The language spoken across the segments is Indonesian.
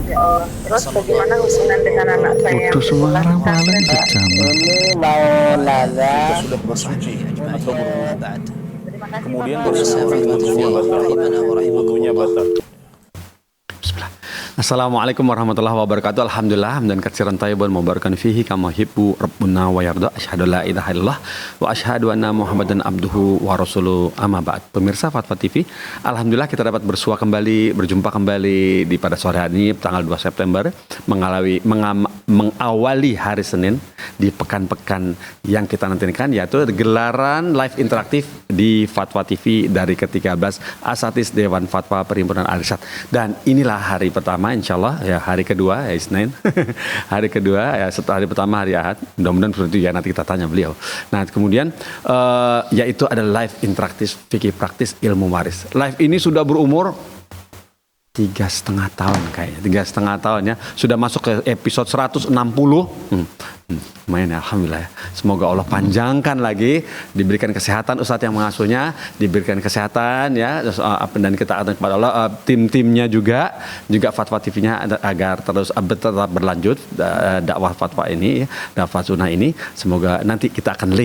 Ya Allah. Terus bagaimana hubungan dengan anak saya yang Putus sebelah suara pesantren, paling Mbak? sejam. Ini mau nanya, Kita sudah bersuci atau berwudu. Terima kasih Kemudian Bapak. bersihkan tubuhnya batal, wudunya batal. Bismillah. Assalamualaikum warahmatullahi wabarakatuh. Alhamdulillah dan katsiran thayyiban mubarakan fihi kama yuhibbu rabbuna wa yarda. Asyhadu la ilaha illallah wa asyhadu anna Muhammadan abduhu wa rasuluhu. Amma ba'd. Pemirsa Fatwa TV, alhamdulillah kita dapat berjumpa kembali di pada sore hari ini tanggal 2 September mengawali hari Senin di pekan-pekan yang kita nantikan, yaitu gelaran live interaktif di Fatwa TV dari ke-13 Asatis Dewan Fatwa Perhimpunan Al-Irsyad. Dan inilah hari pertama, insya Allah ya, hari kedua ya Senin hari kedua ya, setelah hari pertama hari Ahad, mudah-mudahan seperti itu ya, nanti kita tanya beliau. Nah kemudian yaitu ada live interaktif fikih praktis ilmu waris. Live ini sudah berumur 3,5 tahun kayaknya, 3,5 tahun ya, sudah masuk ke episode 160. Lumayan ya, alhamdulillah ya. Semoga Allah panjangkan lagi, diberikan kesehatan Ustadz yang mengasuhnya, diberikan kesehatan ya, dan kita kepada Allah, tim-timnya juga Fatwa TV-nya agar terus tetap berlanjut dakwah fatwa ini, dakwah sunnah ini. Semoga nanti kita akan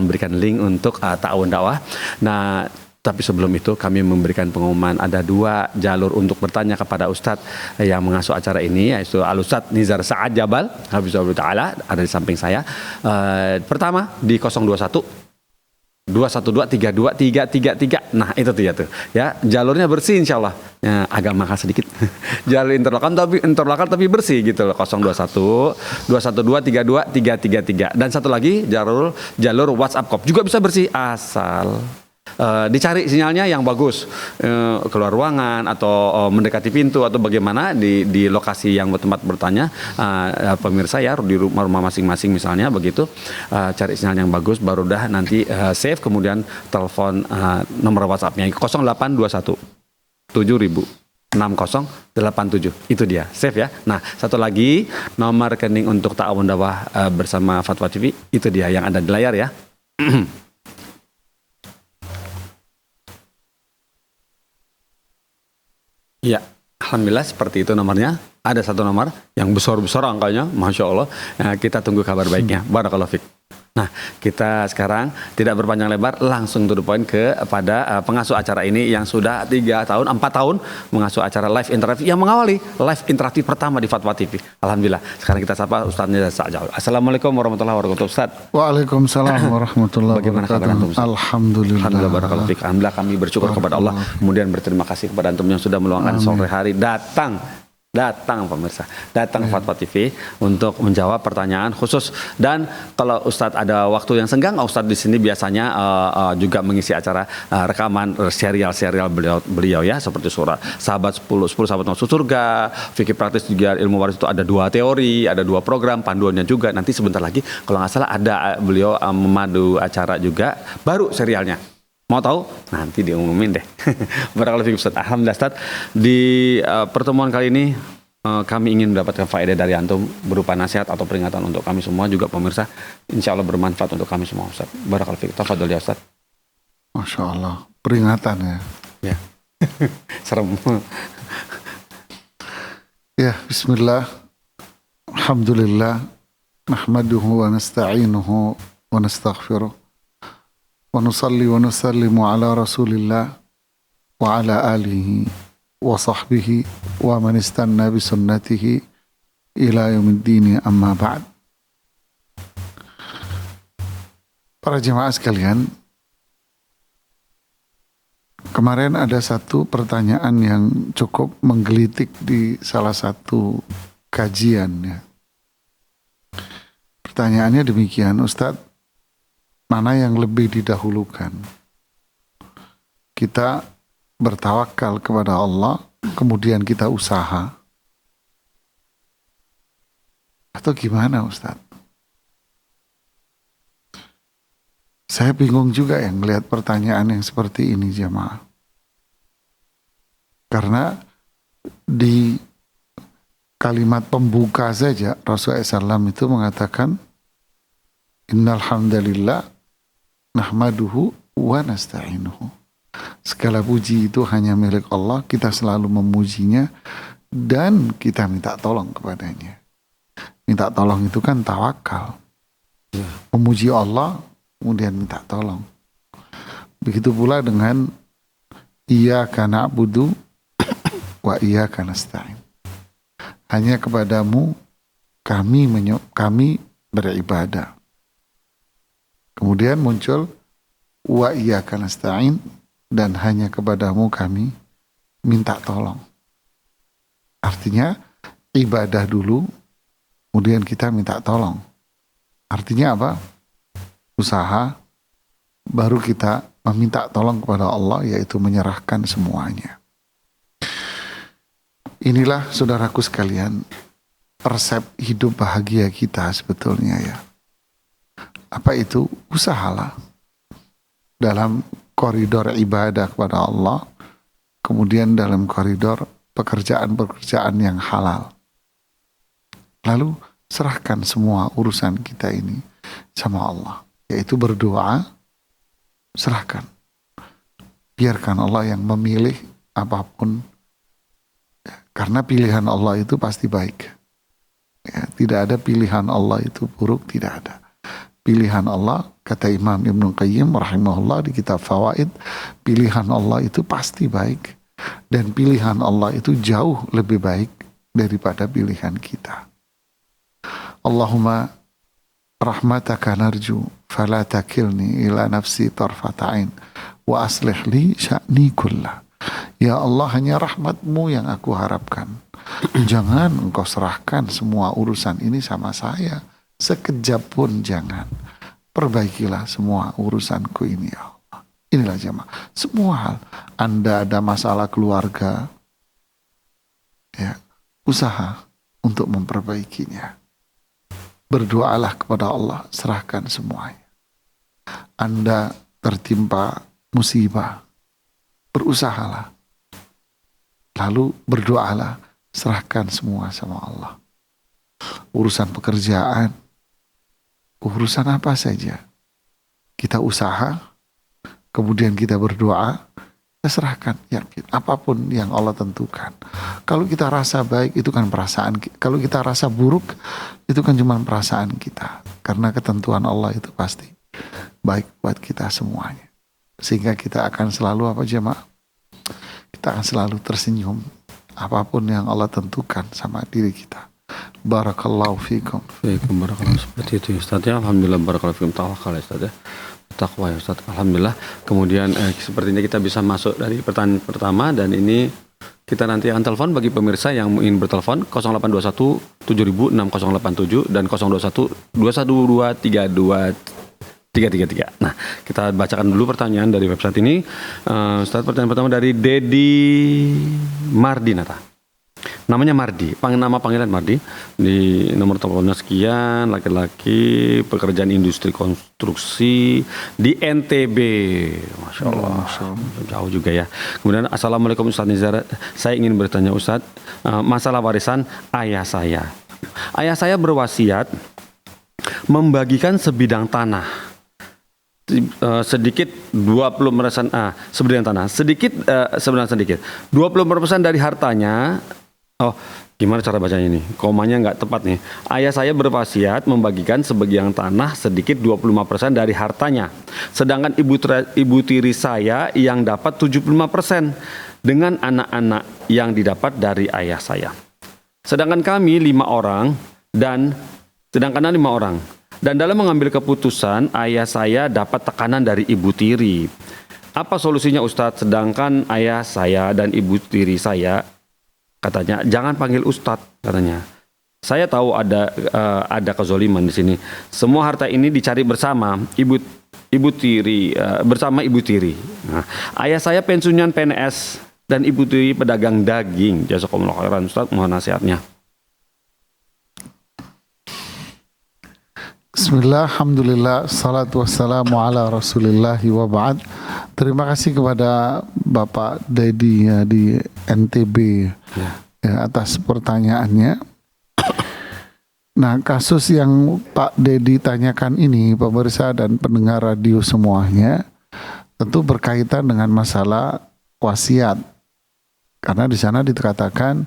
berikan link untuk ta'awun dakwah. Nah, tapi sebelum itu kami memberikan pengumuman ada 2 jalur untuk bertanya kepada Ustadz yang mengasuh acara ini, yaitu Al-Ustadz Nizar Sa'ad Jabal Hafizahullah Ta'ala, ada di samping saya. Pertama di 021 212 32 333. Nah itu tuh ya, jalurnya bersih insyaallah ya, agak mahal sedikit jalur interlokal tapi bersih gitu loh. 021 212 32 333. Dan satu lagi jalur WhatsApp Cop juga bisa bersih, asal dicari sinyalnya yang bagus, keluar ruangan atau mendekati pintu atau bagaimana di lokasi yang tempat bertanya, pemirsa ya, di rumah masing-masing misalnya begitu, cari sinyal yang bagus baru dah nanti save, kemudian telepon nomor WhatsApp-nya 0821 7000 6087, itu dia, save ya. Nah satu lagi nomor rekening untuk ta'awun dakwah bersama Fatwa TV, itu dia yang ada di layar ya. Ya, alhamdulillah seperti itu nomornya. Ada satu nomor yang besar-besar angkanya, Masya Allah. Nah, kita tunggu kabar baiknya. Barakallahu fiik. Nah, kita sekarang tidak berpanjang lebar, langsung to the point kepada pengasuh acara ini yang sudah 4 tahun mengasuh acara live interaktif, yang mengawali live interaktif pertama di Fatwa TV. Alhamdulillah. Sekarang kita sapa Ustaz Nizar Sa'ad. Assalamualaikum warahmatullahi wabarakatuh, Ustaz. Waalaikumsalam warahmatullahi Bagaimana kabar wabarakatuh. antum? Alhamdulillah. Alhamdulillah, barakallahu fiik. Alhamdulillah, kami bersyukur kepada Allah, kemudian berterima kasih kepada antum yang sudah meluangkan sore hari datang pemirsa, datang Fatwa TV untuk menjawab pertanyaan khusus. Dan kalau Ustadz ada waktu yang senggang, Ustadz di sini biasanya juga mengisi acara rekaman serial beliau ya, seperti surah sahabat 10 sahabat masuk surga, fikih praktis juga ilmu waris, itu ada 2 teori, ada 2 program panduannya juga. Nanti sebentar lagi kalau nggak salah ada beliau memadu acara juga baru serialnya. Mau tahu? Nanti diumumin deh. Barakallahu fiik Ustaz. Alhamdulillah Ustaz, di pertemuan kali ini kami ingin mendapatkan faedah dari antum berupa nasihat atau peringatan untuk kami semua, juga pemirsa. Insya Allah bermanfaat untuk kami semua Ustaz. Barakallahu fiik. Tafadhol ya Ustaz. Masya Allah, peringatan ya. Ya. Serem. Ya, bismillah. Alhamdulillah. Nahmaduhu wa nasta'inuhu wa nastaghfiruh. Wa nusalli wa nusallimu ala rasulillah wa ala alihi wa sahbihi wa man istanna bi sunnatihi ila yaumiddin, amma ba'd. Para jemaah sekalian, kemarin ada satu pertanyaan yang cukup menggelitik di salah satu kajian ya. Pertanyaannya demikian, Ustadz, mana yang lebih didahulukan? Kita bertawakal kepada Allah, kemudian kita usaha, atau gimana Ustadz? Saya bingung juga yang melihat pertanyaan yang seperti ini jemaah. Karena di kalimat pembuka saja Rasulullah SAW itu mengatakan, Innal hamdalillah nahmaduhu wa nasta'inuhu. Segala puji itu hanya milik Allah, kita selalu memujinya dan kita minta tolong kepadanya. Minta tolong itu kan tawakal. Memuji Allah, kemudian minta tolong. Begitu pula dengan iyyaka na'budu wa iyyaka nasta'in. Hanya kepadamu kami beribadah. Kemudian muncul wa iyyaka nasta'in, dan hanya kepadamu kami minta tolong. Artinya ibadah dulu, kemudian kita minta tolong. Artinya apa? Usaha, baru kita meminta tolong kepada Allah, yaitu menyerahkan semuanya. Inilah saudaraku sekalian, resep hidup bahagia kita sebetulnya ya. Apa itu? Usahalah dalam koridor ibadah kepada Allah, kemudian dalam koridor pekerjaan-pekerjaan yang halal. Lalu serahkan semua urusan kita ini sama Allah, yaitu berdoa, serahkan. Biarkan Allah yang memilih apapun, karena pilihan Allah itu pasti baik. Ya, tidak ada pilihan Allah itu buruk, tidak ada. Pilihan Allah, kata Imam Ibnu Qayyim rahimahullah di kitab Fawaid, pilihan Allah itu pasti baik, dan pilihan Allah itu jauh lebih baik daripada pilihan kita. Allahumma rahmataka narju fala takilni ila nafsi tarfata'in wa aslih li sya'ni kullah. Ya Allah, hanya rahmatmu yang aku harapkan. Jangan engkau serahkan semua urusan ini sama saya. Sekejap pun jangan. Perbaikilah semua urusanku ini ya Allah. Inilah jemaah. Semua hal. Anda ada masalah keluarga, ya, usaha untuk memperbaikinya. Berdoalah kepada Allah, serahkan semuanya. Anda tertimpa musibah, berusahalah. Lalu berdoalah, serahkan semua sama Allah. Urusan pekerjaan, urusan apa saja, kita usaha, kemudian kita berdoa, kita serahkan, yakin apapun yang Allah tentukan. Kalau kita rasa baik, itu kan perasaan. Kalau kita rasa buruk, itu kan cuma perasaan kita. Karena ketentuan Allah itu pasti baik buat kita semuanya. Sehingga kita akan selalu apa jemaah? Kita akan selalu tersenyum apapun yang Allah tentukan sama diri kita. Barakallahu fikum. Fikum barakallahu, seperti itu Ustaz ya. Alhamdulillah, barakallahu fikum, tawakal ya Ustaz ya. Takwa ya Ustaz. Alhamdulillah. Kemudian sepertinya kita bisa masuk dari pertanyaan pertama, dan ini kita nanti akan telepon bagi pemirsa yang ingin bertelepon 0821 7000 6087 dan 021 212 333. Nah, kita bacakan dulu pertanyaan dari website ini. Ustaz, pertanyaan pertama dari Dedi Mardinata. Namanya Mardi, nama panggilan Mardi. Di nomor teleponnya sekian, laki-laki, pekerjaan industri konstruksi di NTB. Masya Allah, jauh juga ya. Kemudian, Assalamualaikum Ustaz Nizar. Saya ingin bertanya Ustaz, masalah warisan ayah saya. Ayah saya berwasiat membagikan sebidang tanah. Sedikit 20% sebidang tanah. Sebenarnya sedikit. 20% dari hartanya. Oh, gimana cara bacanya ini? Komanya nggak tepat nih. Ayah saya berwasiat membagikan sebagian tanah sedikit 25% dari hartanya. Sedangkan ibu tiri saya yang dapat 75% dengan anak-anak yang didapat dari ayah saya. Sedangkan kami 5 orang dan dalam mengambil keputusan ayah saya dapat tekanan dari ibu tiri. Apa solusinya Ustadz? Sedangkan ayah saya dan ibu tiri saya katanya jangan panggil Ustadz katanya. Saya tahu ada kezoliman di sini. Semua harta ini dicari bersama ibu tiri bersama ibu tiri. Nah, ayah saya pensiunan PNS dan ibu tiri pedagang daging. Jazakumullah khairan Ustadz, mohon nasihatnya. Bismillah, alhamdulillah, salatu wassalamu ala rasulillahi wa ba'd. Terima kasih kepada Bapak Dedi ya, di NTB ya, atas pertanyaannya. Nah, kasus yang Pak Dedi tanyakan ini, pemirsa dan pendengar radio semuanya, tentu berkaitan dengan masalah wasiat. Karena di sana dikatakan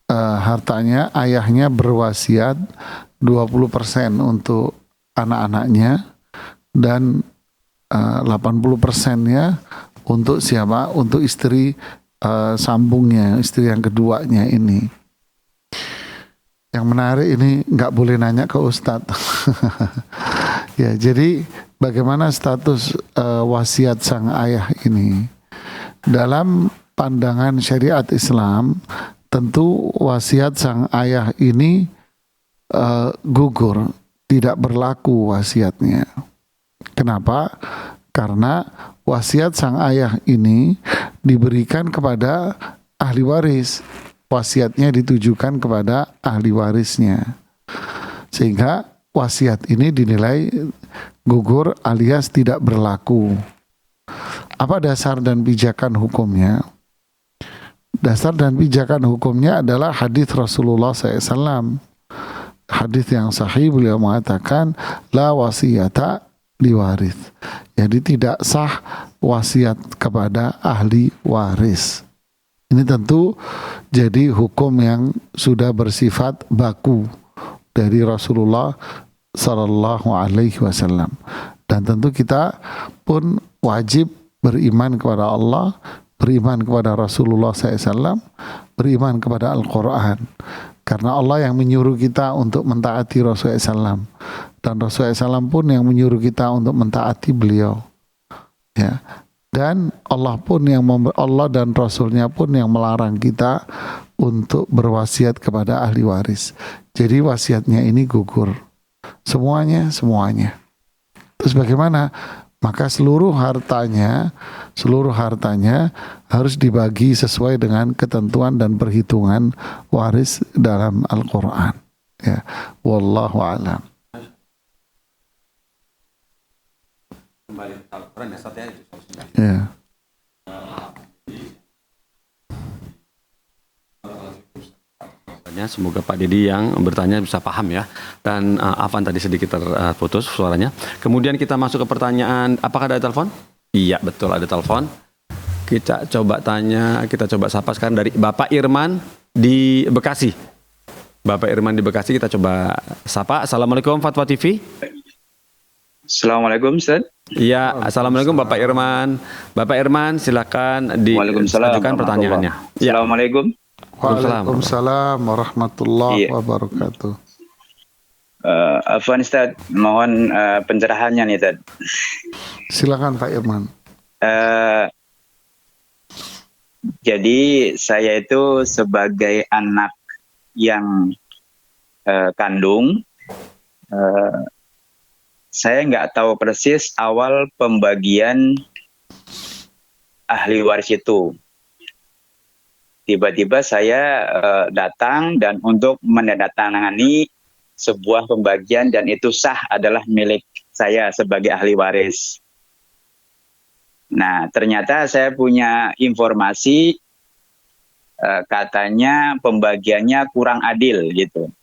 hartanya, ayahnya berwasiat 20% untuk anak-anaknya dan 80%-nya untuk siapa? Untuk istri sambungnya, istri yang keduanya ini. Yang menarik ini nggak boleh nanya ke Ustadz. Ya, jadi bagaimana status wasiat sang ayah ini? Dalam pandangan syariat Islam, tentu wasiat sang ayah ini gugur, tidak berlaku wasiatnya. Kenapa? Karena wasiat sang ayah ini diberikan kepada ahli waris. Wasiatnya ditujukan kepada ahli warisnya. Sehingga wasiat ini dinilai gugur alias tidak berlaku. Apa dasar dan pijakan hukumnya? Dasar dan pijakan hukumnya adalah hadis Rasulullah SAW. Hadis yang sahih, beliau mengatakan la wasiyata liwaris. Jadi tidak sah wasiat kepada ahli waris. Ini tentu jadi hukum yang sudah bersifat baku dari Rasulullah Sallallahu Alaihi Wasallam. Dan tentu kita pun wajib beriman kepada Allah, beriman kepada Rasulullah SAW, beriman kepada Al-Quran. Karena Allah yang menyuruh kita untuk mentaati Rasulullah SAW, dan Rasulullah SAW pun yang menyuruh kita untuk mentaati beliau. Ya. Dan Allah dan Rasulnya pun yang melarang kita untuk berwasiat kepada ahli waris. Jadi wasiatnya ini gugur. Semuanya. Terus bagaimana? Maka seluruh hartanya harus dibagi sesuai dengan ketentuan dan perhitungan waris dalam Al-Quran. Ya, wallahu a'lam. Ya. Semoga Pak Didi yang bertanya bisa paham ya. Dan Afan tadi sedikit terputus suaranya. Kemudian kita masuk ke pertanyaan, apakah ada telepon? Iya, betul ada telepon. Kita coba sapa sekarang dari Bapak Irman di Bekasi. Bapak Irman di Bekasi kita coba sapa. Assalamualaikum Fatwa TV. Assalamualaikum Ustaz. Iya, assalamualaikum Bapak Irman. Bapak Irman silakan diajukan pertanyaannya. Assalamualaikum. Waalaikumsalam warahmatullahi wabarakatuh. Afwan Ustaz, mohon pencerahannya nih Ustaz. Silakan Pak Irman. Jadi saya itu sebagai anak yang kandung, saya nggak tahu persis awal pembagian ahli waris itu. Tiba-tiba saya datang dan untuk menandatangani sebuah pembagian dan itu sah adalah milik saya sebagai ahli waris. Nah, ternyata saya punya informasi katanya pembagiannya kurang adil gitu.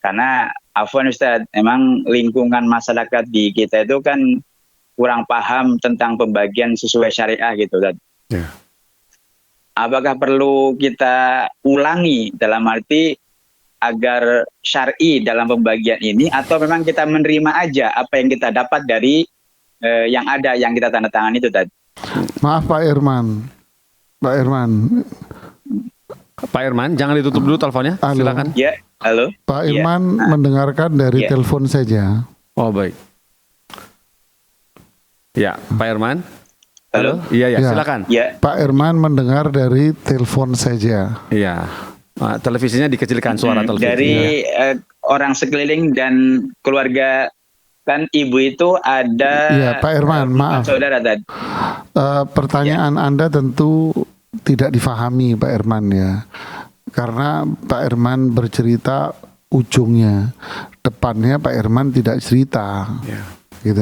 Karena afwan Ustaz, emang lingkungan masyarakat di kita itu kan kurang paham tentang pembagian sesuai syariah gitu Ustaz. Yeah. Apakah perlu kita ulangi dalam arti agar syar'i dalam pembagian ini atau memang kita menerima aja apa yang kita dapat dari yang ada yang kita tanda tangan itu tadi? Maaf Pak Irman. Pak Irman, jangan ditutup dulu teleponnya. Halo. Silakan. Ya, halo. Pak Irman mendengarkan dari telepon saja. Oh baik. Ya, Pak Irman. Halo. Iya, silakan. Ya. Pak Irman mendengar dari telepon saja. Iya. Televisinya dikecilkan suara televisi. Dari orang sekeliling dan keluarga kan ibu itu ada. Iya, Pak Irman, maaf. Saudara tadi. Pertanyaan Anda tentu tidak difahami Pak Irman ya. Karena Pak Irman bercerita ujungnya, depannya Pak Irman tidak cerita. Gitu.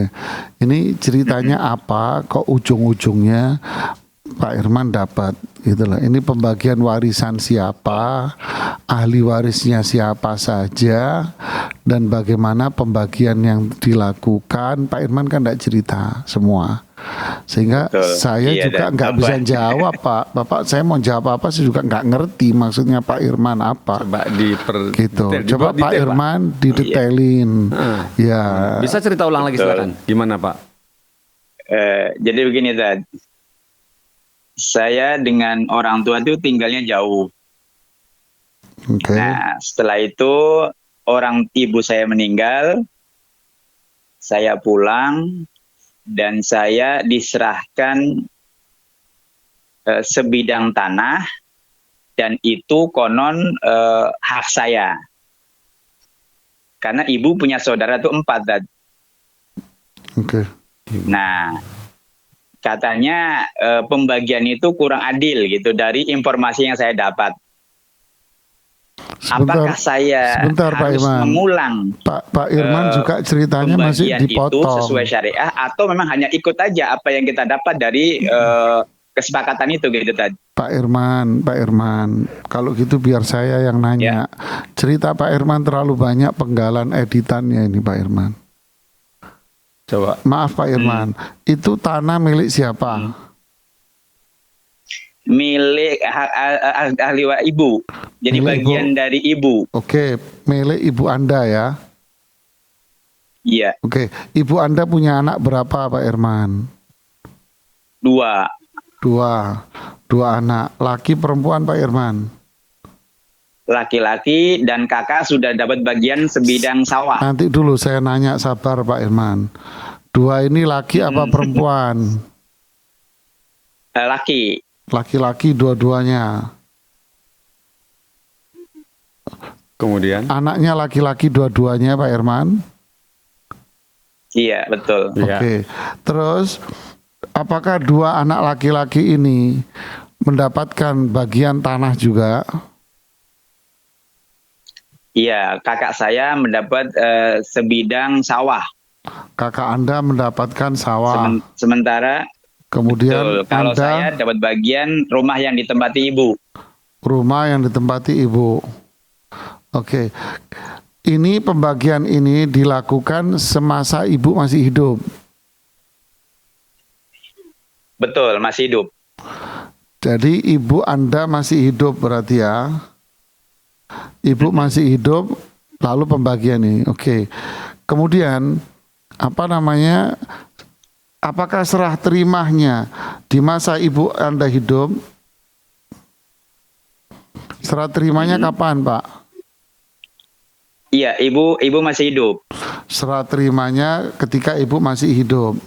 Ini ceritanya apa? Kok ujung-ujungnya Pak Irman dapat gitu loh. Ini pembagian warisan siapa, ahli warisnya siapa saja, dan bagaimana pembagian yang dilakukan. Pak Irman kan tidak cerita semua, sehingga Betul. saya Iya, juga dan nggak apa- bisa jawab Pak. Bapak saya mau jawab apa saya juga nggak ngerti maksudnya Pak Irman apa. Coba Gitu. detail, Coba dibuat Pak detail, Irman didetailin. Ya. Bisa cerita ulang lagi Betul. silakan. Gimana Pak? Jadi begini Tad, saya dengan orang tua itu tinggalnya jauh. Oke. Nah, setelah itu orang ibu saya meninggal, saya pulang dan saya diserahkan sebidang tanah dan itu konon hak saya. Karena ibu punya saudara tuh 4. Tad. Oke. Nah, katanya pembagian itu kurang adil gitu dari informasi yang saya dapat. Apakah saya sebentar, Pak harus Irman. mengulang Pak Irman juga ceritanya masih pembagian itu dipotong. sesuai syariah atau memang hanya ikut aja apa yang kita dapat dari kesepakatan itu gitu tadi? Pak Irman, kalau gitu biar saya yang nanya. Cerita Pak Irman terlalu banyak penggalan editannya ini Pak Irman. Coba. Maaf Pak Irman, itu tanah milik siapa? Milik ahli ibu. Jadi Milik bagian ibu. dari ibu. Oke, milik ibu Anda ya. Iya, Oke, ibu Anda punya anak berapa Pak Irman? 2. Dua anak, laki perempuan Pak Irman. Laki-laki dan kakak sudah dapat bagian sebidang sawah. Nanti dulu saya nanya, sabar Pak Irman. 2 ini laki apa perempuan? Laki. Laki-laki dua-duanya. Kemudian. Anaknya laki-laki dua-duanya Pak Irman. Iya, betul. Iya. Oke. Terus apakah 2 anak laki-laki ini mendapatkan bagian tanah juga? Iya, kakak saya mendapat sebidang sawah. Kakak Anda mendapatkan sawah. Sementara Kemudian betul, kalau Anda saya dapat bagian rumah yang ditempati ibu. rumah yang ditempati ibu. Oke. Ini pembagian ini dilakukan semasa ibu masih hidup. Betul, masih hidup. Jadi ibu Anda masih hidup berarti ya. Ibu masih hidup lalu pembagian ini. Oke. Kemudian apa namanya? Apakah serah terimanya di masa ibu Anda hidup? Serah terimanya kapan, Pak? Iya, ibu masih hidup. Serah terimanya ketika ibu masih hidup.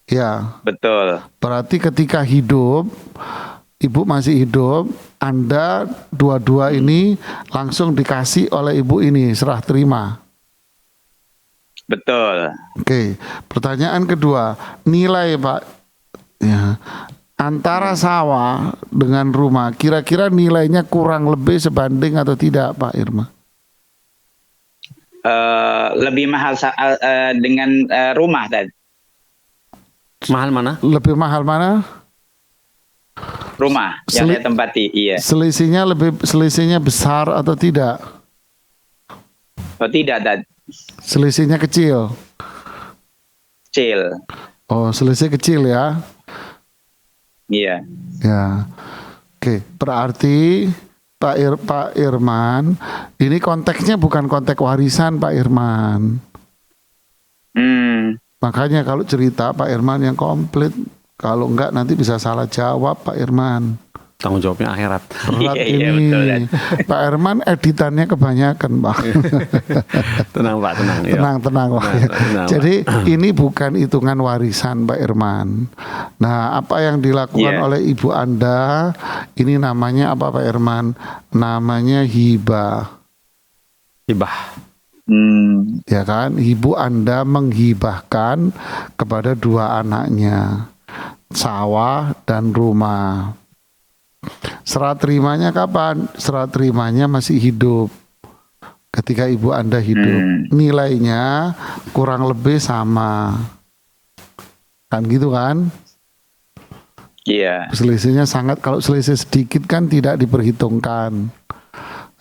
Ya, Betul. berarti ketika hidup, ibu masih hidup, Anda dua-dua ini langsung dikasih oleh ibu ini serah terima. Betul. Oke, pertanyaan kedua, nilai Pak, ya, antara sawah dengan rumah, kira-kira nilainya kurang lebih sebanding atau tidak Pak Irma? Lebih mahal dengan rumah tadi. Mahal mana? Lebih mahal mana? Rumah yang saya tempati, iya. Selisihnya besar atau tidak? Oh tidak, Dad. Selisihnya kecil. Kecil. Oh, selisih kecil ya. Iya. Ya. Oke, berarti Pak Irman, ini konteksnya bukan konteks warisan Pak Irman. Makanya kalau cerita Pak Irman yang komplit, kalau enggak nanti bisa salah jawab Pak Irman. Tanggung jawabnya akhirat. Berat Iya, ini. betul, Dan. Pak Irman editannya kebanyakan Pak. Tenang Pak, tenang. Ya. Tenang Pak. Tenang, Jadi ini bukan hitungan warisan Pak Irman. Nah, apa yang dilakukan oleh ibu Anda ini namanya apa Pak Irman? Namanya hibah. Hibah. Ya kan? Ibu Anda menghibahkan kepada 2 anaknya sawah dan rumah. Serah terimanya kapan? Serah terimanya masih hidup. Ketika ibu Anda hidup, nilainya kurang lebih sama. Kan gitu kan? Iya. Selisihnya sangat, kalau selisih sedikit kan tidak diperhitungkan.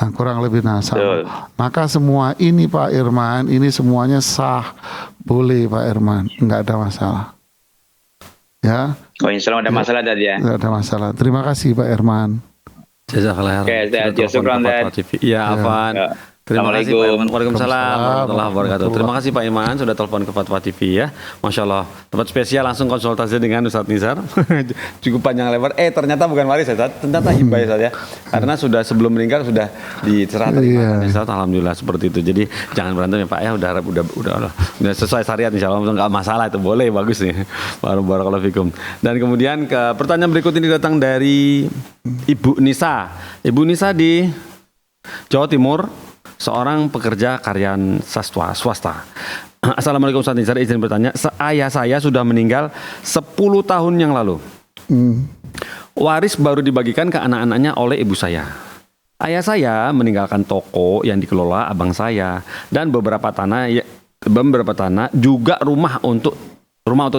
Nah, kurang lebih Betul. Maka semua ini Pak Irman, ini semuanya sah, boleh Pak Irman, nggak ada masalah. Ya, Oh, insya Allah ada masalah tadi ya. nggak ada masalah. Terima kasih Pak Irman. Jazakallah Oke, khairan. Ustaz. Sudah telepon Syukran, ke Ustaz. Fatwa TV. Iya, Afan. Ya. Terima kasih Pak Assalamualaikum. Iman. Waalaikumsalam warahmatullahi wabarakatuh. Warahmatullahi. Terima kasih Pak Iman sudah telepon ke Fatwa TV ya. Masya Allah. Tempat spesial langsung konsultasi dengan Ustadz Nizar. Cukup panjang lebar. Ternyata bukan waris ya Ustadz. Ternyata hibah ya Ustadz ya. Karena sudah sebelum meninggal sudah diserah terima. Ustadz, alhamdulillah seperti itu. Jadi jangan berantem ya Pak ya. Udah sesuai syariat insya Allah. Nggak masalah itu. Boleh, bagus nih. Barakallahu fikum. Dan kemudian ke pertanyaan berikut ini datang dari Ibu Nisa. Ibu Nisa di Jawa Timur, seorang pekerja karyan swasta. Assalamualaikum Ustaz Nizar, izin bertanya, ayah saya sudah meninggal 10 tahun yang lalu. Waris baru dibagikan ke anak-anaknya oleh ibu saya. Ayah saya meninggalkan toko yang dikelola abang saya dan beberapa tanah juga rumah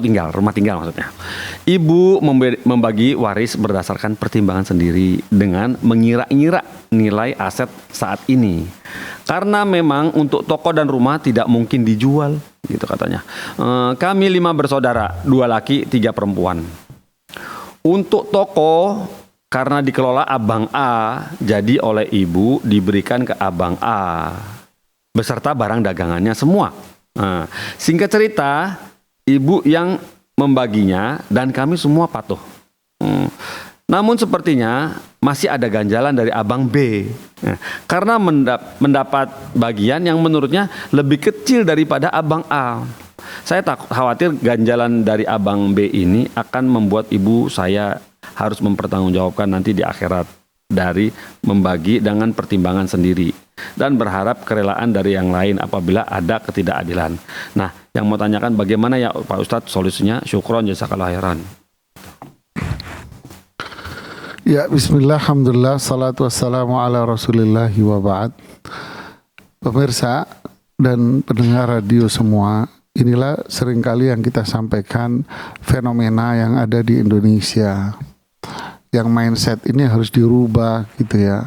tinggal maksudnya. Ibu membagi waris berdasarkan pertimbangan sendiri dengan mengira-ngira nilai aset saat ini. Karena memang untuk toko dan rumah tidak mungkin dijual, gitu katanya. Kami 5 bersaudara, 2 laki, 3 perempuan. Untuk toko karena dikelola abang A, jadi oleh ibu diberikan ke abang A beserta barang dagangannya semua. Singkat cerita, ibu yang membaginya dan kami semua patuh. Namun sepertinya masih ada ganjalan dari abang B. Karena mendapat bagian yang menurutnya lebih kecil daripada abang A. Saya khawatir ganjalan dari abang B ini akan membuat ibu saya harus mempertanggungjawabkan nanti di akhirat dari membagi dengan pertimbangan sendiri dan berharap kerelaan dari yang lain apabila ada ketidakadilan. Nah, yang mau tanyakan bagaimana ya Pak Ustadz solusinya? Syukron jazakallahu khairan. Ya, bismillah, alhamdulillah, salatu wassalamu ala rasulillahi wa ba'd. Pemirsa dan pendengar radio semua, inilah seringkali yang kita sampaikan fenomena yang ada di Indonesia. Yang mindset ini harus dirubah gitu ya.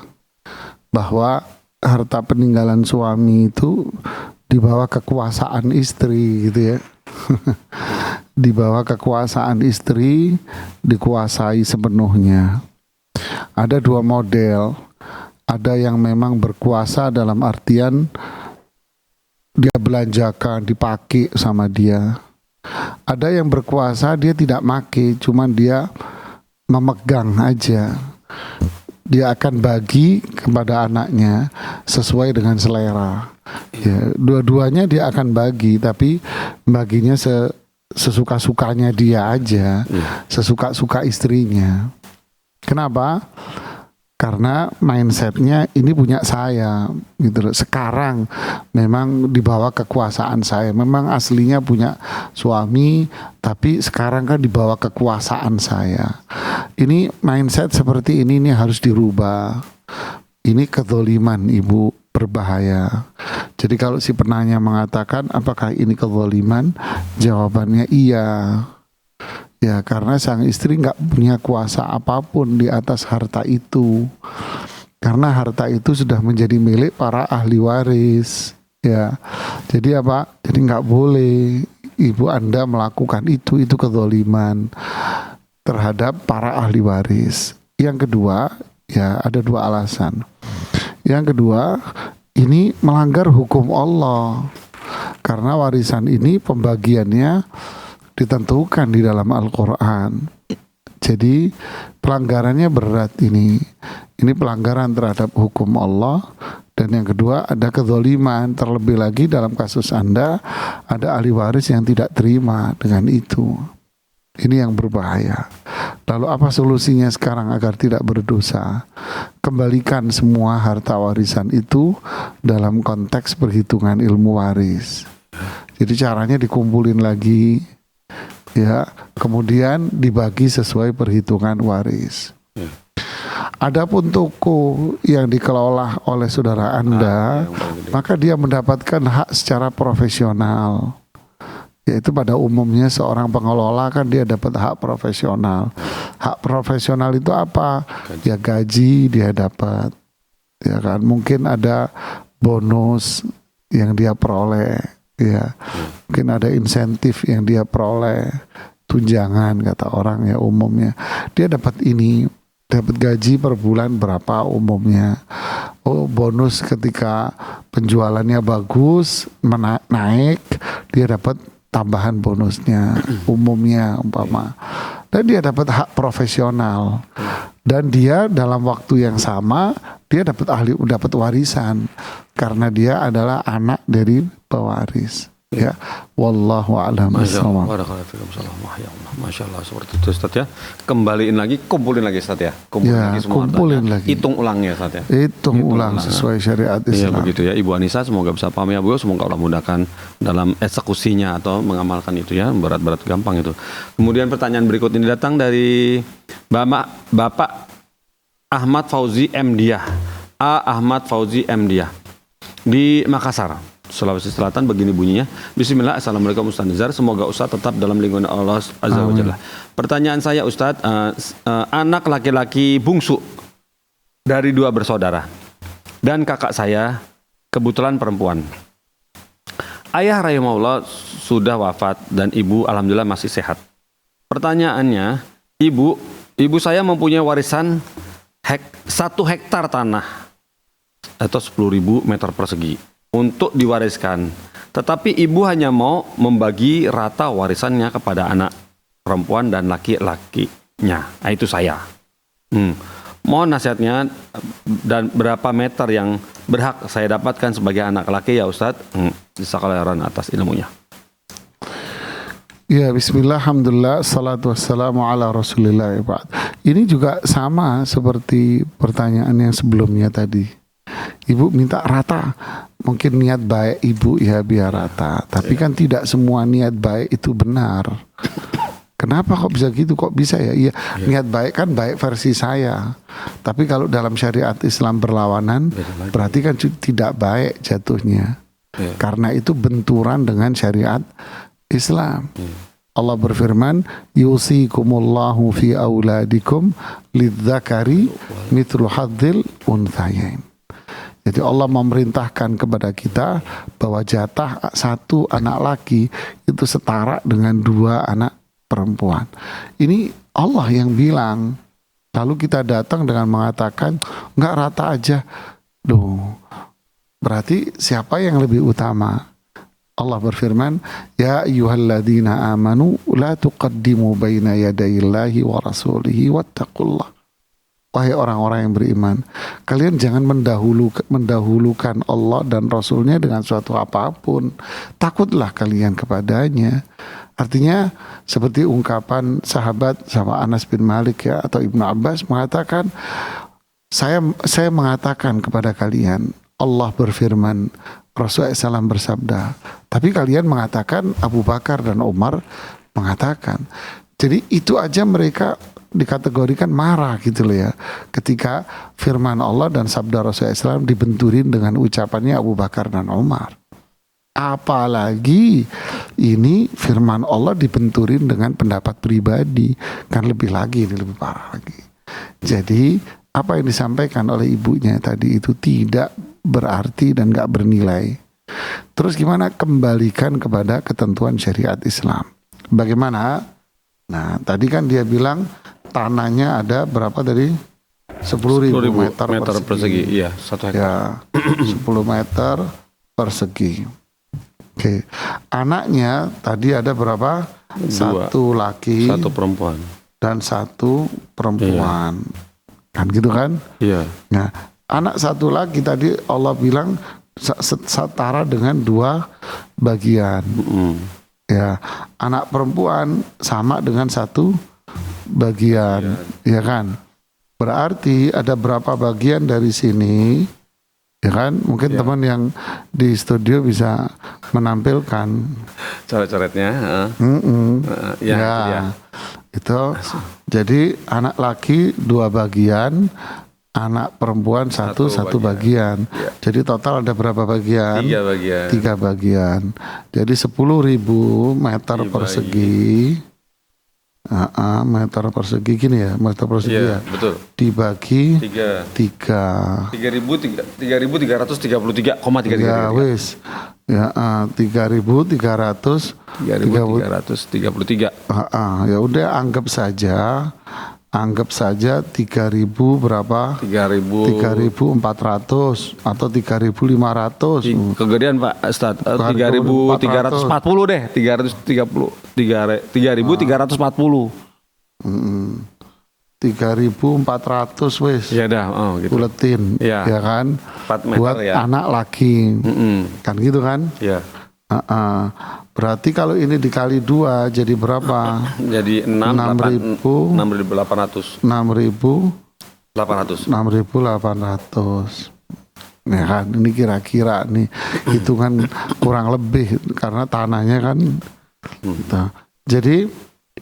Bahwa harta peninggalan suami itu di bawah kekuasaan istri gitu ya. Di bawah kekuasaan istri, dikuasai sepenuhnya. Ada 2 model. Ada yang memang berkuasa dalam artian dia belanjakan, dipakai sama dia. Ada yang berkuasa dia tidak make, cuman dia memegang aja. Dia akan bagi kepada anaknya sesuai dengan selera. Ya, dua-duanya dia akan bagi, tapi baginya sesuka-sukanya dia aja, sesuka-suka istrinya. Kenapa? Karena mindsetnya ini punya saya gitu. Sekarang memang di bawah kekuasaan saya. Memang aslinya punya suami, tapi sekarang kan di bawah kekuasaan saya. Ini mindset seperti ini harus dirubah. Ini kezaliman ibu, berbahaya. Jadi kalau si penanya mengatakan apakah ini kezaliman, jawabannya iya. Ya, karena sang istri nggak punya kuasa apapun di atas harta itu. Karena harta itu sudah menjadi milik para ahli waris. Ya, jadi apa? Jadi nggak boleh ibu Anda melakukan itu kezaliman terhadap para ahli waris. Yang kedua, ya ada 2 alasan. Yang kedua, ini melanggar hukum Allah. Karena warisan ini pembagiannya ditentukan di dalam Al-Quran. Jadi pelanggarannya berat ini. Ini pelanggaran terhadap hukum Allah. Dan yang kedua ada kezaliman. Terlebih lagi dalam kasus Anda ada ahli waris yang tidak terima dengan itu. Ini yang berbahaya. Lalu apa solusinya sekarang agar tidak berdosa? Kembalikan semua harta warisan itu dalam konteks perhitungan ilmu waris. Jadi caranya dikumpulin lagi, ya, kemudian dibagi sesuai perhitungan waris. Adapun toko yang dikelola oleh saudara Anda, maka dia mendapatkan hak secara profesional. Yaitu pada umumnya seorang pengelola kan dia dapat hak profesional. Hak profesional itu apa? Ya gaji dia dapat. Ya kan, mungkin ada bonus yang dia peroleh, ya. Mungkin ada insentif yang dia peroleh, tunjangan kata orang ya umumnya. Dia dapat ini, dapat gaji per bulan berapa umumnya. Oh, bonus ketika penjualannya bagus, naik, dia dapat tambahan bonusnya umumnya umpama. Dan dia dapat hak profesional. Dan dia dalam waktu yang sama dia dapat warisan karena dia adalah anak dari pewaris. Ya, wallahu a'lam bishawab. Masya Allah, seperti itu Ustaz ya. Kumpulin lagi Ustaz ya. Kumpulin lagi. Hitung ulang ya Ustaz ya. Hitung ulang sesuai syariat Iya Islam. begitu ya Ibu Anissa, semoga bisa paham ya Bu. Semoga Allah mudahkan dalam eksekusinya atau mengamalkan itu ya. Berat-berat gampang itu. Kemudian pertanyaan berikut ini datang dari Bapak Ahmad Fauzi M. Diah. Ahmad Fauzi M. Diah di Makassar, Sulawesi Selatan. Begini bunyinya. Bismillah, Assalamualaikum Ustaz Nizar. Semoga Ustaz tetap dalam lingkungan Allah Azza wa Jalla. Pertanyaan saya Ustaz, anak laki-laki bungsu dari 2 bersaudara dan kakak saya kebetulan perempuan. Ayah rahimahullah sudah wafat dan ibu alhamdulillah masih sehat. Pertanyaannya, ibu saya mempunyai warisan 1 hektar tanah atau 10.000 meter persegi untuk diwariskan. Tetapi ibu hanya mau membagi rata warisannya kepada anak perempuan dan laki-lakinya. Nah, itu saya. Mohon nasihatnya dan berapa meter yang berhak saya dapatkan sebagai anak laki ya Ustadz. Jazakallahu atas ilmunya. Ya, bismillah, alhamdulillah, salatu wassalamu ala rasulillah. Ini juga sama seperti pertanyaan yang sebelumnya tadi. Ibu minta rata, mungkin niat baik ibu ya biar rata. Tapi kan tidak semua niat baik itu benar. Kenapa kok bisa gitu? Kok bisa ya? Iya, niat baik kan baik versi saya. Tapi kalau dalam syariat Islam berlawanan, berarti kan tidak baik jatuhnya. Karena itu benturan dengan syariat Islam. Allah berfirman, yusikumullahu fi auladikum lidzakari mithlu hadzil unthayain. Jadi Allah memerintahkan kepada kita bahwa jatah 1 anak laki itu setara dengan 2 anak perempuan. Ini Allah yang bilang. Lalu kita datang dengan mengatakan enggak, rata aja. Loh, berarti siapa yang lebih utama? Allah berfirman, ya ayyuhalladzina amanu la tuqaddimu baina yadayillahi wa rasulihi wattaqullah. Wahai orang-orang yang beriman, kalian jangan mendahulukan Allah dan Rasulnya dengan suatu apapun. Takutlah kalian kepadanya. Artinya seperti ungkapan sahabat sama Anas bin Malik ya, atau Ibnu Abbas mengatakan, saya mengatakan kepada kalian, Allah berfirman, Rasulullah SAW bersabda. Tapi kalian mengatakan, Abu Bakar dan Umar mengatakan. Jadi itu aja mereka dikategorikan marah gitu loh ya, ketika firman Allah dan sabda Rasulullah SAW dibenturin dengan ucapannya Abu Bakar dan Umar. Apalagi ini firman Allah dibenturin dengan pendapat pribadi, kan lebih lagi, ini lebih parah lagi. Jadi apa yang disampaikan oleh ibunya tadi itu tidak berarti dan gak bernilai. Terus gimana? Kembalikan kepada ketentuan syariat Islam. Bagaimana? Nah tadi kan dia bilang tanahnya ada berapa tadi? 10.000 meter persegi. Iya, 1 hektar. Ya, 10 meter persegi. Oke. Anaknya tadi ada berapa? 1 laki, 1 perempuan. Dan 1 perempuan. Kan gitu kan? Iya. Nah, anak 1 laki tadi Allah bilang setara dengan 2 bagian. Ya, anak perempuan sama dengan 1 bagian, ya kan? Berarti ada berapa bagian dari sini, ya kan? Mungkin teman yang di studio bisa menampilkan Coret-coretnya. ya. Iya. Itu. Jadi anak laki 2 bagian, anak perempuan satu bagian. Ya. Jadi total ada berapa bagian? 3 bagian. 3 bagian. Jadi 10.000 meter persegi. Meter persegi gini ya, meter persegi Iya, ya. betul. Dibagi 3. 3.333,33. Ya wis. Ya 3.333. 3.333. Ya udah anggap saja 3.000 berapa? 3.400 atau 3.500. Kegedean Pak Ustadz. 3.340 deh. 3.340. 3.400 wis. Ya dah, gitu. Buletin, Ya. ya kan? 4 meter Buat ya. anak laki. Kan gitu kan? Ya. Berarti kalau ini dikali 2 jadi berapa? Jadi 6.800. 6.800. Ya kan, ini kira-kira nih hitungan kurang lebih karena tanahnya kan. Gitu. Jadi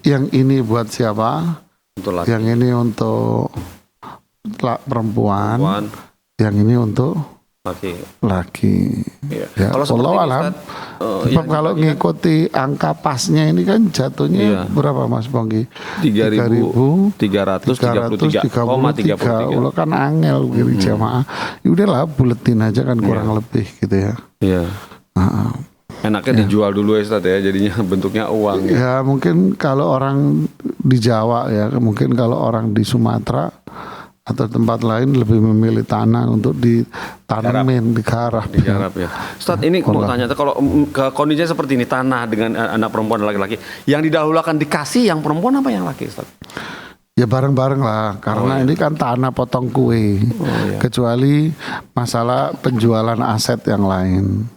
yang ini buat siapa? Untuk laki. Yang ini untuk perempuan. Yang ini untuk laki. Iya. Ya, Kalau seperti Allah ini, alam. Ustadz, Sebab kalau ngikuti angka pasnya ini kan jatuhnya Iya. berapa Mas Pongki? 3.333,33. Kalau kan angel begini jamaah. Ya udahlah buletin aja kan kurang lebih gitu ya. Iya. Enaknya dijual dulu ya Ustadz ya, jadinya bentuknya uang. Ya mungkin kalau orang di Jawa ya, mungkin kalau orang di Sumatera atau tempat lain lebih memilih tanah untuk ditanamin, digarap. Digarap ya. Ustadz ini mau tanya, kalau ke kondisinya seperti ini, tanah dengan anak perempuan dan laki-laki, yang didahulukan dikasih yang perempuan apa yang laki Ustadz? Ya bareng-bareng lah, karena ini kan tanah potong kue. Kecuali masalah penjualan aset yang lain.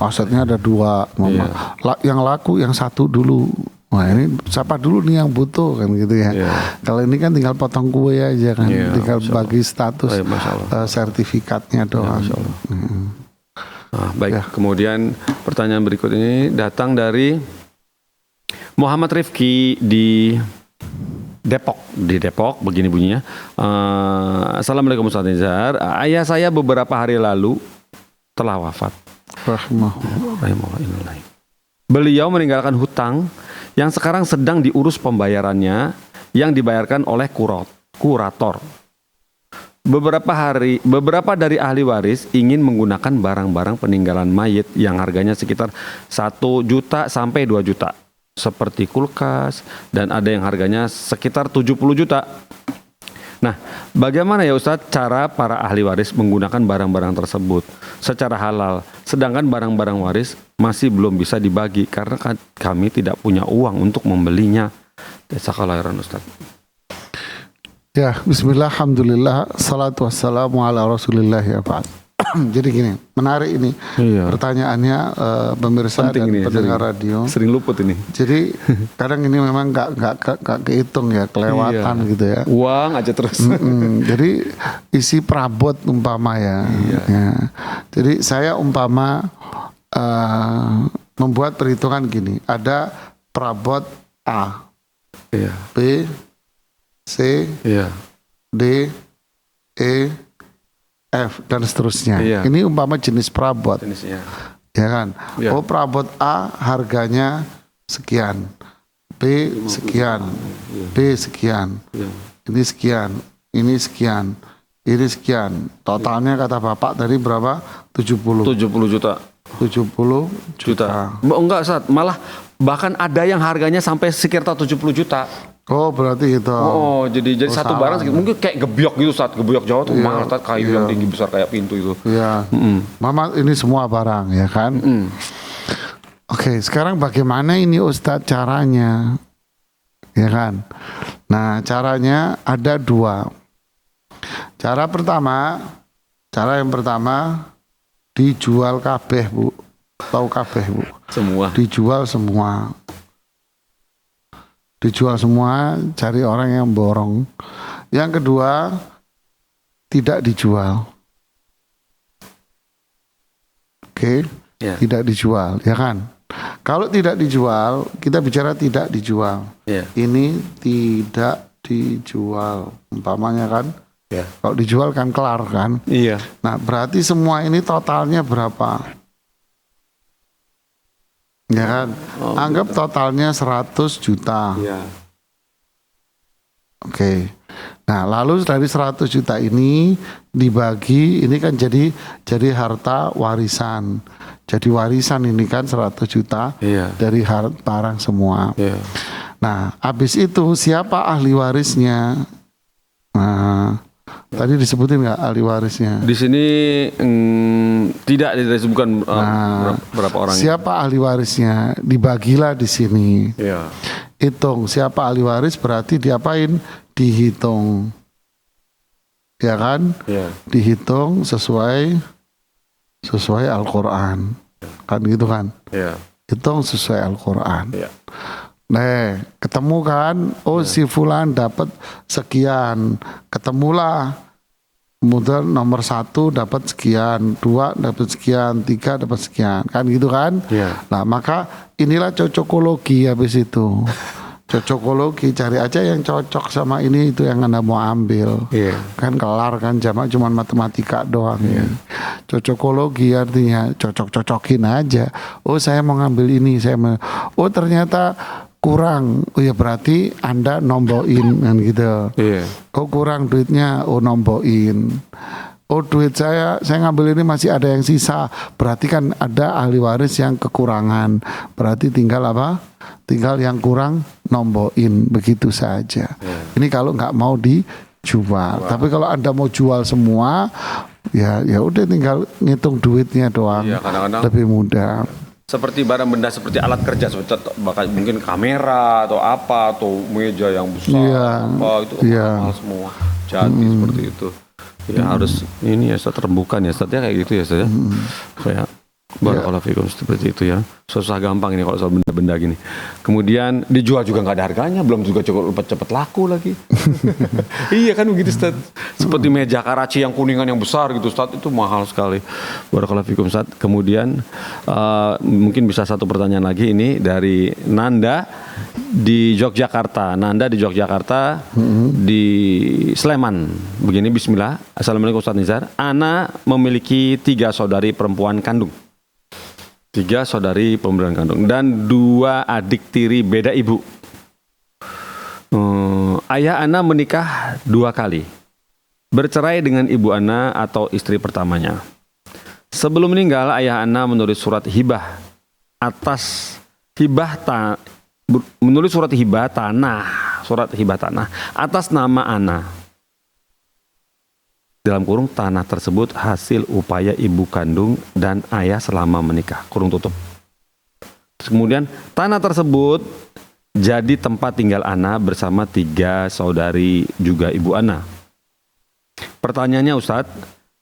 Asetnya ada 2, yang laku yang 1 dulu. Wah ini siapa dulu nih yang butuh kan gitu ya. Kalau ini kan tinggal potong kue aja kan, tinggal bagi status sertifikatnya doang. Nah, baik. Kemudian pertanyaan berikut ini datang dari Muhammad Rifki di Depok, begini bunyinya. Assalamualaikum Ustaz Nizar. Ayah saya beberapa hari lalu telah wafat. Rahimahullah. Beliau meninggalkan hutang yang sekarang sedang diurus pembayarannya yang dibayarkan oleh kurator. Beberapa dari ahli waris ingin menggunakan barang-barang peninggalan mayit yang harganya sekitar 1 juta sampai 2 juta. Seperti kulkas dan ada yang harganya sekitar 70 juta. Nah, bagaimana ya Ustadz cara para ahli waris menggunakan barang-barang tersebut secara halal, sedangkan barang-barang waris masih belum bisa dibagi karena kami tidak punya uang untuk membelinya. Jazakallahu Ustadz. Ya, bismillah, alhamdulillah, salatu wassalamu ala rasulillah ya Pak. Jadi gini, menarik ini pertanyaannya pemirsa dan pendengar radio. Sering luput ini. Jadi kadang ini memang nggak kehitung ya, kelewatan gitu ya. Uang aja terus. Jadi isi perabot umpama ya. Jadi saya umpama membuat perhitungan gini, ada perabot A, B, C, D, E, F dan seterusnya. Ini umpama jenis perabot. Ya kan? Oh, perabot A harganya sekian. B sekian. B sekian. Ini sekian. Ini sekian. Ini sekian. Totalnya kata Bapak tadi berapa? 70 juta. 70 juta. Enggak, Ustaz. Malah bahkan ada yang harganya sampai sekitar 70 juta. Oh, berarti itu. Oh, jadi satu barang segitu. Mungkin kayak gebyok gitu, Ustaz. Gebyok Jawa tuh mahal, Ustaz, kayu yang tinggi besar kayak pintu itu. Iya. Mama, ini semua barang ya kan? Oke, sekarang bagaimana ini Ustadz caranya? Ya kan? Nah, caranya ada 2. Cara yang pertama dijual kabeh, Bu. Tahu kabeh, Bu? Semua. Dijual semua. Cari orang yang borong. Yang kedua, tidak dijual. Oke? Tidak dijual, ya kan? Kalau tidak dijual, kita bicara tidak dijual. Ini tidak dijual, umpamanya kan? Ya. Kalau dijual kan kelar kan. Iya. Nah, berarti semua ini totalnya berapa? Ya kan? Anggap totalnya 100 juta. Iya. Oke. Nah, lalu dari 100 juta ini dibagi, ini kan jadi harta warisan. Jadi warisan ini kan 100 juta Iya. dari barang semua. Iya. Nah, habis itu siapa ahli warisnya? Nah, tadi disebutin nggak ahli warisnya? Di sini tidak disebutkan berapa orang. Siapa ahli warisnya? Dibagilah di sini. Iya. Hitung siapa ahli waris berarti diapain? Dihitung. Ya kan? Iya. Dihitung sesuai Al-Qur'an. Kan gitu kan? Iya. Hitung sesuai Al-Qur'an. Iya. Nah, ketemu kan? Oh, si fulan dapat sekian. Ketemulah. Kemudian nomor 1 dapat sekian, 2 dapat sekian, 3 dapat sekian. Kan gitu kan? Iya. Nah, maka inilah cocokologi habis itu. Cocokologi, cari aja yang cocok sama ini, itu yang Anda mau ambil. Iya. Kan kelar kan, jamak cuma matematika doang. Cocokologi artinya cocok-cocokin aja. Oh, saya mau ngambil ini, oh ternyata kurang. Oh ya berarti Anda nomboin kan gitu. Iya. Oh kurang duitnya, oh nomboin. Oh duit saya ngambil ini masih ada yang sisa. Berarti kan ada ahli waris yang kekurangan. Berarti tinggal apa? Tinggal yang kurang nomboin, begitu saja. Ini kalau nggak mau dijual. Tapi kalau Anda mau jual semua, ya udah tinggal ngitung duitnya doang. Iya, kadang-kadang lebih mudah. Seperti barang benda seperti alat kerja seperti bahkan mungkin kamera atau apa atau meja yang besar Iya. apa itu mahal semua. Jadi seperti itu. Ya harus ini ya Ustaz, terbuka ya Ustaz ya, kayak gitu ya Ustaz ya. Kayak barakallahu fikum seperti itu ya. Susah gampang ini kalau soal benda-benda gini. Kemudian dijual juga nggak ada harganya, belum juga cukup cepet laku lagi. Iya kan begitu Ustaz. Seperti meja Karachi yang kuningan yang besar gitu Ustaz, itu mahal sekali. Barakallahu fikum Ustaz. Kemudian mungkin bisa satu pertanyaan lagi ini dari Nanda di Yogyakarta. Nanda di Yogyakarta di Sleman. Begini, bismillah. Assalamualaikum Ustaz Nizar. Ana memiliki 3 saudari perempuan kandung. 3 saudari perempuan kandung dan 2 adik tiri beda ibu. Ayah Ana menikah 2 kali. Bercerai dengan ibu Ana atau istri pertamanya. Sebelum meninggal, ayah Ana menulis surat hibah menulis surat hibah tanah atas nama Ana. Dalam kurung, tanah tersebut hasil upaya ibu kandung dan ayah selama menikah, kurung tutup. Kemudian tanah tersebut jadi tempat tinggal Ana bersama 3 saudari juga ibu Ana. Pertanyaannya Ustadz,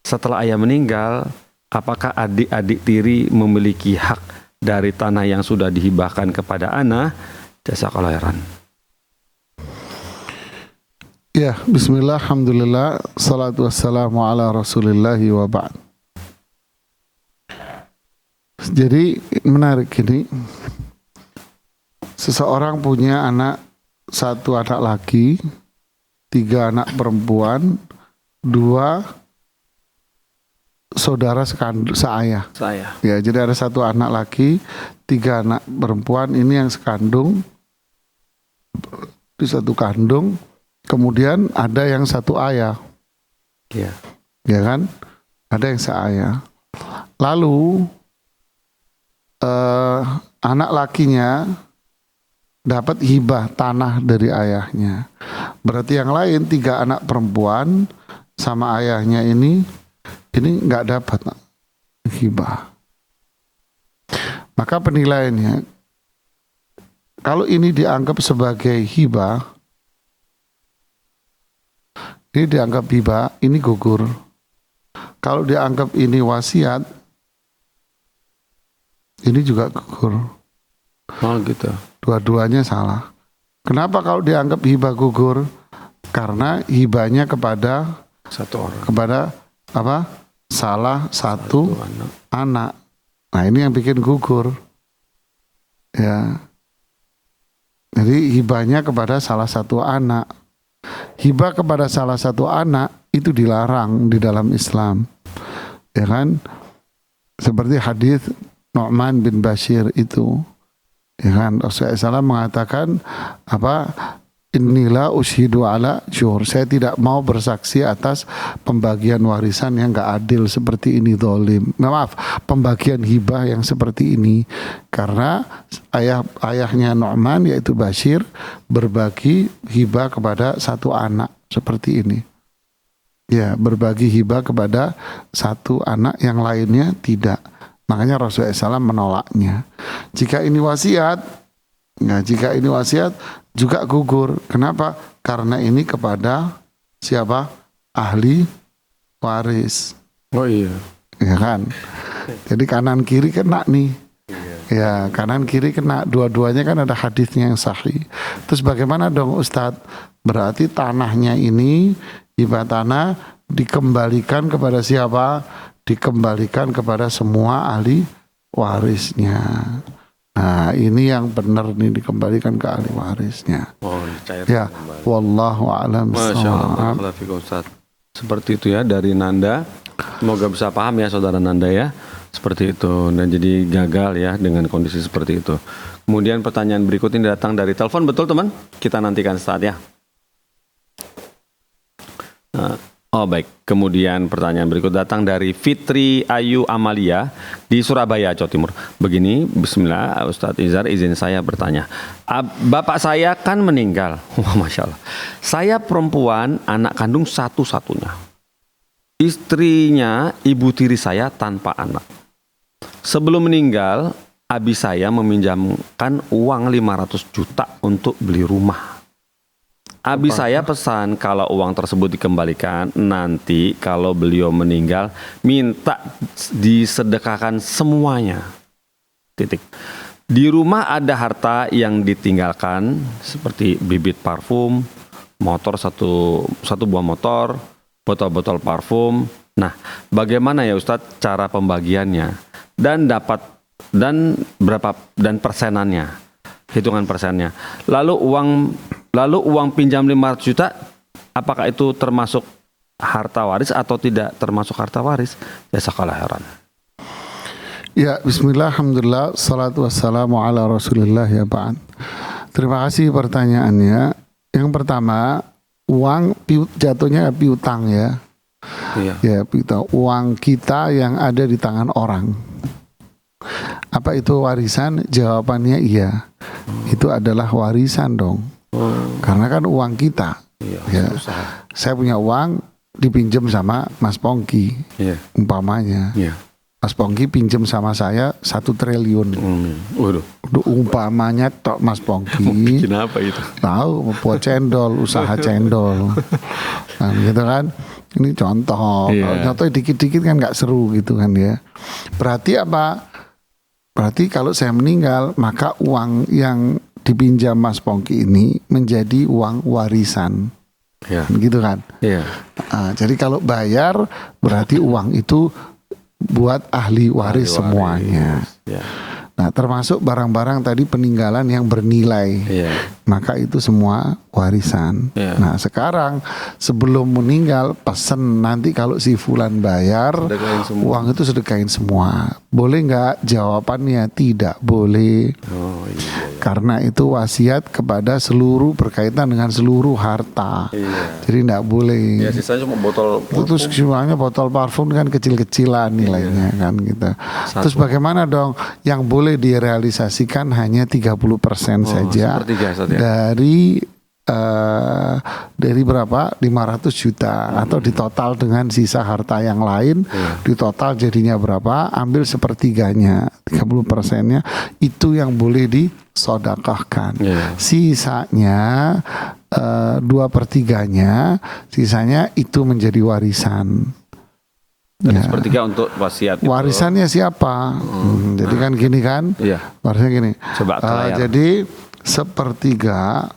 setelah ayah meninggal, apakah adik-adik tiri memiliki hak dari tanah yang sudah dihibahkan kepada Ana? Jazakallahu khairan. Ya, bismillah, alhamdulillah, salatu wassalamu ala rasulillahi wa ba'd. Jadi menarik ini, seseorang punya 1 anak laki, 3 anak perempuan, 2 saudara seayah. Ya, jadi ada 1 anak laki, 3 anak perempuan, ini yang sekandung, di 1 kandung. Kemudian ada yang 1 ayah. Iya. Ya kan? Ada yang seayah. Lalu anak lakinya dapat hibah tanah dari ayahnya. Berarti yang lain 3 anak perempuan sama ayahnya ini nggak dapat hibah. Maka penilaiannya, kalau ini dianggap sebagai hibah, ini dianggap hibah, ini gugur. Kalau dianggap ini wasiat, ini juga gugur. Oh gitu. Dua-duanya salah. Kenapa kalau dianggap hibah gugur? Karena hibahnya kepada 1 orang. kepada apa? Salah satu anak. Nah, ini yang bikin gugur. Ya. Jadi hibahnya kepada salah satu anak. Hibah kepada salah satu anak itu dilarang di dalam Islam, ya kan? Seperti hadis Nu'man bin Bashir itu, ya kan? Rasulullah SAW mengatakan apa? Inilah ushidu ala syuhur. Saya tidak mau bersaksi atas pembagian warisan yang gak adil seperti ini, zalim. Maaf, pembagian hibah yang seperti ini. Karena ayahnya Nu'man yaitu Bashir berbagi hibah kepada satu anak seperti ini. Ya, berbagi hibah kepada satu anak, yang lainnya tidak. Makanya Rasulullah SAW menolaknya. Jika ini wasiat, jika ini wasiat juga gugur. Kenapa? Karena ini kepada siapa? Ahli waris. Oh iya. Ya kan? Jadi kanan kiri kena nih. Ya, kanan kiri kena. Dua-duanya kan ada hadisnya yang sahih. Terus bagaimana dong Ustadz? Berarti tanahnya ini, hibah tanah dikembalikan kepada siapa? Dikembalikan kepada semua ahli warisnya. Nah, ini yang benar nih, dikembalikan ke ahli warisnya. Oh, ya, wallahu a'lam bishawab. Ustaz. Seperti itu ya dari Nanda. Semoga bisa paham ya saudara Nanda ya. Seperti itu, dan jadi gagal ya dengan kondisi seperti itu. Kemudian pertanyaan berikut ini datang dari telepon, betul teman? Kita nantikan saat ya. Oh baik, kemudian pertanyaan berikut datang dari Fitri Ayu Amalia di Surabaya, Jawa Timur. Begini, bismillah, Ustadz Izhar izin saya bertanya. Bapak saya kan meninggal, wah Masya Allah. Saya perempuan, anak kandung satu-satunya. Istrinya ibu tiri saya tanpa anak. Sebelum meninggal, abi saya meminjamkan uang 500 juta untuk beli rumah. Abi saya pesan kalau uang tersebut dikembalikan, nanti kalau beliau meninggal minta disedekahkan semuanya. Titik. Di rumah ada harta yang ditinggalkan seperti bibit parfum, motor satu buah motor, botol-botol parfum. Nah, bagaimana ya Ustadz cara pembagiannya dan persenannya, hitungan persennya. Lalu uang pinjam 500 juta, apakah itu termasuk harta waris atau tidak termasuk harta waris? Jazakallah khairan. Ya, bismillah, alhamdulillah, salatu wassalamu ala rasulillah ya ba'd. Terima kasih pertanyaannya. Yang pertama, uang jatuhnya piutang ya. Iya. Ya, piutang. Uang kita yang ada di tangan orang. Apa itu warisan? Jawabannya iya. Itu adalah warisan dong. Karena kan uang kita. Iya, ya. Saya punya uang dipinjam sama Mas Pongki. Iya. Umpamanya. Iya. Mas Pongki pinjam sama saya 1 triliun. Waduh. Umpamanya tok Mas Pongki. Bikin apa itu? Tahu, buat cendol, usaha cendol. Nah, gitu kan. Ini contoh. Iya. Contoh dikit-dikit kan nggak seru gitu kan ya. Berarti apa? Berarti kalau saya meninggal, maka uang yang dipinjam Mas Pongki ini menjadi uang warisan. Iya. Gitu kan. Iya. Jadi kalau bayar berarti uang itu buat ahli waris semuanya. Iya. Nah, termasuk barang-barang tadi peninggalan yang bernilai. Iya. Maka itu semua warisan. Iya. Nah, sekarang sebelum meninggal pesen nanti kalau si fulan bayar, uang itu sedekahin semua. Boleh nggak? Jawabannya tidak boleh. Oh iya. Karena itu wasiat kepada seluruh berkaitan dengan seluruh harta. Iya. Jadi tidak boleh. Ya sisanya cuma botol. Itu semuanya botol parfum kan kecil-kecilan nilainya kan gitu. Terus bagaimana dong? Yang boleh direalisasikan hanya 30% saja dari berapa? 500 juta atau ditotal dengan sisa harta yang lain, ditotal jadinya berapa? Ambil sepertiganya, 30%-nya itu yang boleh disodakahkan. Sisanya 2/3-nya, sisanya itu menjadi warisan. Dan sepertiga untuk wasiat. Warisannya siapa? Jadi kan gini kan? Iya. Warisannya gini. Coba jadi sepertiga,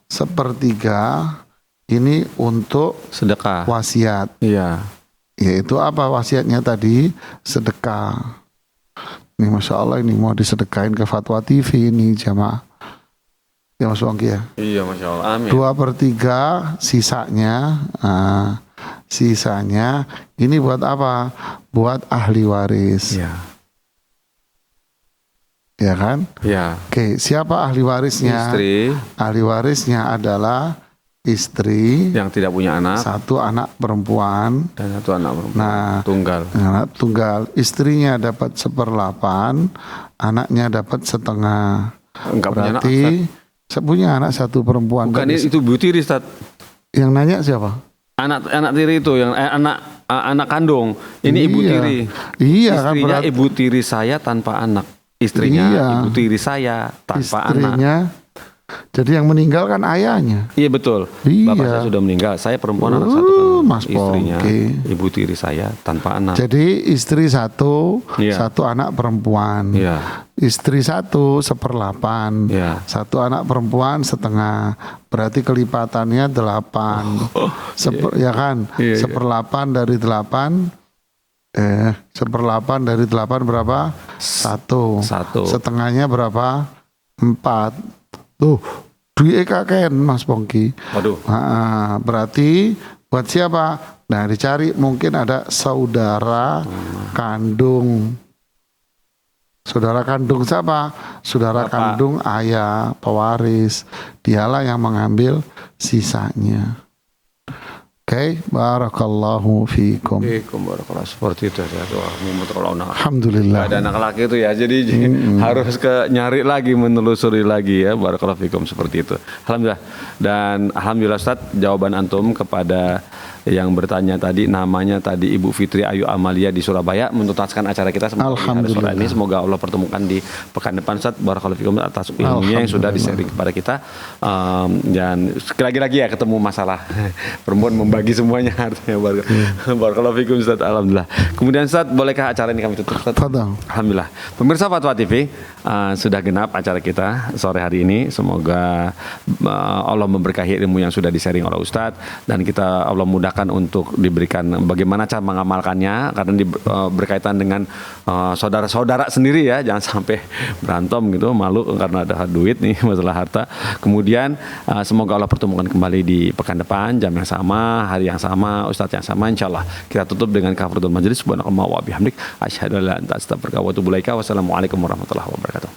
sepertiga ini untuk sedekah. Wasiat. Iya. Yaitu apa wasiatnya tadi? Sedekah. Ini Masya Allah ini mau disedekahin ke Fatwa TV ini jamaah. Ya Mas Wongki ya. Iya, Masya Allah. Amin. 2/3 sisanya, sisanya ini buat apa? Buat ahli waris. Iya. Ya kan? Iya. Oke, siapa ahli warisnya? Istri Ahli warisnya adalah istri, yang tidak punya anak satu anak perempuan, dan satu anak perempuan. Nah, Tunggal. anak tunggal. Istrinya dapat 1/8, anaknya dapat setengah. Enggak punya anak. Berarti punya anak satu perempuan. Bukan Tapi itu ibu tiri, Ustaz. yang nanya siapa? Anak tiri itu yang anak kandung. Ini ibu Iya. tiri. Iya kan, Istrinya berarti ibu tiri saya tanpa anak. Istrinya Iya. ibu tiri saya tanpa anak. istrinya. Jadi yang meninggal kan ayahnya. Iya betul. Iya. Bapak saya sudah meninggal. Saya perempuan anak satu kan. Mas Istrinya Pongki. ibu tiri saya tanpa anak. Jadi istri satu, Iya. satu anak perempuan. Iya. Istri satu 1/8, Iya. satu anak perempuan setengah. Berarti kelipatannya 8. Ya kan? Iya, iya. 1/8 dari 8. 1/8 dari 8 berapa? 1. Satu. Setengahnya berapa? 4. Tuh, duit kakek Mas Pongki. Waduh. Berarti buat siapa? Nah, dicari mungkin ada saudara kandung. Saudara kandung siapa? Saudara Bapak. kandung ayah, pewaris. Dialah yang mengambil sisanya. Oke, barakallahu fiikum. Barakallah seperti itu ya. Alhamdulillah. Gak ada anak laki itu ya, jadi harus nyari lagi, menelusuri lagi ya. Barakallahu fikum seperti itu. Alhamdulillah. Dan alhamdulillah Ustaz, jawaban antum kepada yang bertanya tadi, namanya tadi Ibu Fitri Ayu Amalia di Surabaya, menuntaskan acara kita semoga di hari sore ini. Semoga Allah pertemukan di pekan depan Ustaz. Barakallahu fikum atas ilmunya yang sudah di-sharing kepada kita. Dan lagi-lagi ya ketemu masalah perempuan membagi semuanya artinya. Barakallahu fikum Ustaz. Alhamdulillah. Kemudian Ustaz, bolehkah acara ini kami tutup Ustaz? Fadal. Alhamdulillah. Pemirsa Fatwa TV, sudah genap acara kita sore hari ini. Semoga Allah memberkahi ilmu yang sudah di-sharing oleh Ustadz, dan kita Allah mudahkan untuk diberikan bagaimana cara mengamalkannya, karena berkaitan dengan saudara-saudara sendiri ya, jangan sampai berantem gitu, malu karena ada duit nih, masalah harta. Kemudian semoga Allah pertemukan kembali di pekan depan, jam yang sama, hari yang sama, Ustadz yang sama, insyaallah. Kita tutup dengan kafaratul majelis. Subhanakallahumma wa bihamdik, asyhadu an la ilaha illa anta astaghfiruka wa atubu ilaika. Wassalamualaikum warahmatullahi wabarakatuh.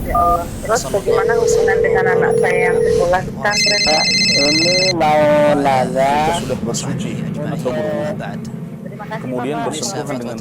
Ya Allah. Terus bagaimana hubungan dengan anak saya yang sekolah di pesantren? Ini mau nanya sudah bersuci atau berwudu. Terima kasih Kemudian Bapak. bersentuhan dengan